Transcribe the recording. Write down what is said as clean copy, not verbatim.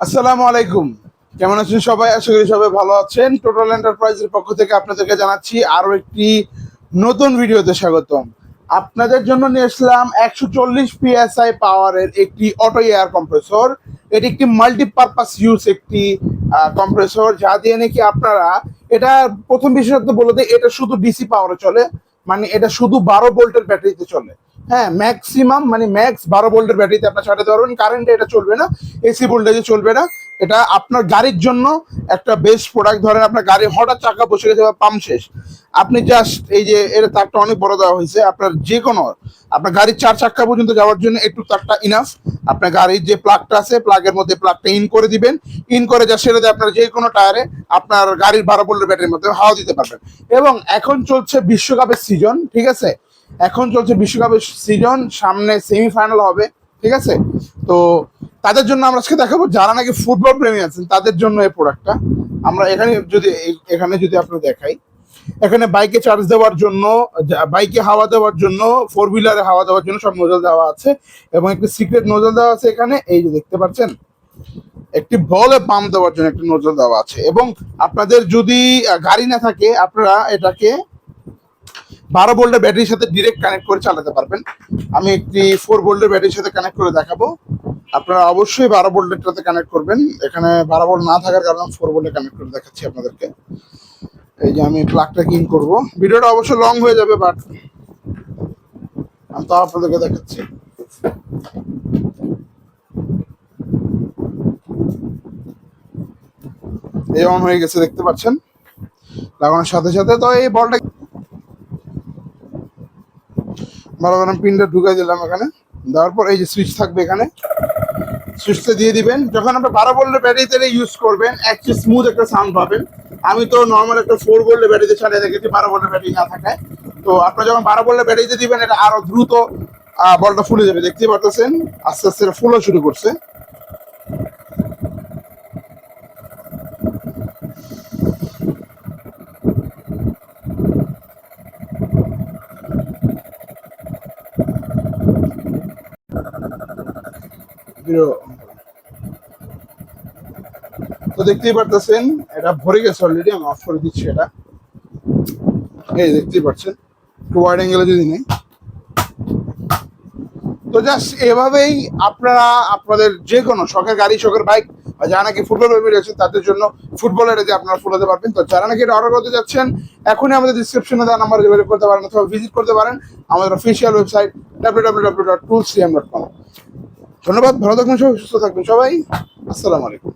আসসালামু আলাইকুম। কেমন আছেন সবাই? আশা করি সবাই ভালো আছেন। টোটাল এন্টারপ্রাইজের পক্ষ থেকে আপনাদেরকে জানাচ্ছি আরও একটি নতুন ভিডিওতে স্বাগতম। আপনাদের জন্য নিয়ে আসলাম 140 PSI পাওয়ারের একটি অটো এয়ার কম্প্রেসর। এটি একটি মাল্টিপারপাস ইউজ একটি কম্প্রেসর, যা দিয়ে নাকি আপনারা এটা প্রথম বিশেষত বলে দিই, এটা শুধু ডিসি পাওয়ারে চলে, মানে এটা শুধু 12 ভোল্টের ব্যাটারিতে চলে। হ্যাঁ, ম্যাক্সিমাম মানে ম্যাক্স 12 ভোল্টের ব্যাটারিতে আপনার চালাতে পারবেন। কারেন্টে এটা চলবে না, এসি ভোল্টেজে চলবে না। এটা আপনার গাড়ির জন্য একটা বেস্ট প্রোডাক্ট। ধরেন আপনার গাড়ি হঠাৎ চাকা বসে গেছে বা পাম্প শেষ, আপনি জাস্ট এই যে এর তারটা অনেক বড় দেওয়া হয়েছে, আপনার যে কোনো আপনার গাড়ির 4 চাকা পর্যন্ত যাওয়ার জন্য একটু তারটা ইনাফ। আপনার গাড়ির যে প্লাগটা আছে, প্লাগের মধ্যে প্লাগটা ইন করে দিবেন, ইন করে যা সেটাতে আপনার যে কোনো টায়ারে আপনার গাড়ির 12 ভোল্টের ব্যাটারির মধ্যে হাওয়া দিতে পারবেন। এবং এখন চলছে বিশ্বকাপের সিজন, ঠিক আছে? এখন চলছে বিশ্বকাপের সিজন, সামনে সেমিফাইনাল হবে, ঠিক আছে? তো তাদের জন্য আমরা আজকে দেখাবো, যারা নাকি ফুটবল প্রেমী আছেন তাদের জন্য এই প্রোডাক্টটা। আমরা এখানে যদি আপনারা দেখাই, এখানে বাইকে চার্জ দেওয়ার জন্য, বাইকে হাওয়া দেওয়ার জন্য, 4 হুইলারে হাওয়া দেওয়ার জন্য সব নোজল দেওয়া আছে। এবং একটি সিক্রেট নোজল দেওয়া আছে এখানে, এই যে দেখতে পাচ্ছেন, একটি বলে পাম্প দেওয়ার জন্য একটি নোজল দেওয়া আছে। এবং আপনাদের যদি গাড়ি না থাকে, আপনারা এটাকে 12 ভোল্টের ব্যাটারির সাথে ডিরেক্ট কানেক্ট করে চালাতে পারবেন। আমি একটি 4 ভোল্টের ব্যাটারির সাথে কানেক্ট করে দেখাবো। আপনারা অবশ্যই 12 ভোল্টেরটাতে কানেক্ট করবেন। এখানে 12 ভোল্ট না থাকার কারণে 4 ভোল্টে কানেক্ট করে দেখাচ্ছি আপনাদেরকে। এই যে আমি প্লাগটা ইন করবো, ভিডিওটা অবশ্য লং হয়ে যাবে, বাট আমি তো আপনাদেরকে দেখাচ্ছি। এই অন হয়ে গেছে, দেখতে পাচ্ছেন লাগানোর সাথে সাথে। তো এই বলটা ভালো করে পিনটা ঢুকাই দিলাম এখানে। দেওয়ার পর এই যে সুইচ থাকবে এখানে, সুইচটা দিয়ে দিবেন। যখন আপনি 12 ভোল্টের ব্যাটারিতে ইউজ করবেন, একটু স্মুথ একটা সাউন্ড পাবেন। আমি তো নর্মাল একটা 4 ভোল্টের ব্যাটারিতে চালিয়ে দেখেছি 12 ভোল্টের ব্যাটারি না থাকায়। তো আপনার যখন 12 ভোল্টের ব্যাটারিতে দিবেন, এটা আরো দ্রুত বলটা ফুলে যাবে। দেখতেই পারতেছেন আস্তে আস্তে ফুলও শুরু করছে। তো দেখতেই পারতেছেন এটা ভরে গেছে অলরেডি। আমি অফ করে দিচ্ছি এটা। এই দেখতেই পাচ্ছেন, একটু ওয়াইড অ্যাঙ্গেলে যদি নেই। তো জাস্ট এভাবেই আপনারা আপনাদের যে কোনো শখের গাড়ি, শখের বাইক, বা যারা নাকি ফুটবল প্রেমী রয়েছেন তাদের জন্য ফুটবলের যে আপনারা ফুলাতে পারবেন। তো যারা নাকি এটা অর্ডার করতে যাচ্ছেন, এখনই আমাদের ডিসক্রিপশনে দেওয়া নাম্বারে যোগাযোগ করতে পারেন, অথবা ভিজিট করতে পারেন আমাদের অফিসিয়াল ওয়েবসাইট www.toolscm.com। ধন্যবাদ, ভালো থাকবেন সবাই, সুস্থ থাকবেন সবাই। আসসালামু আলাইকুম।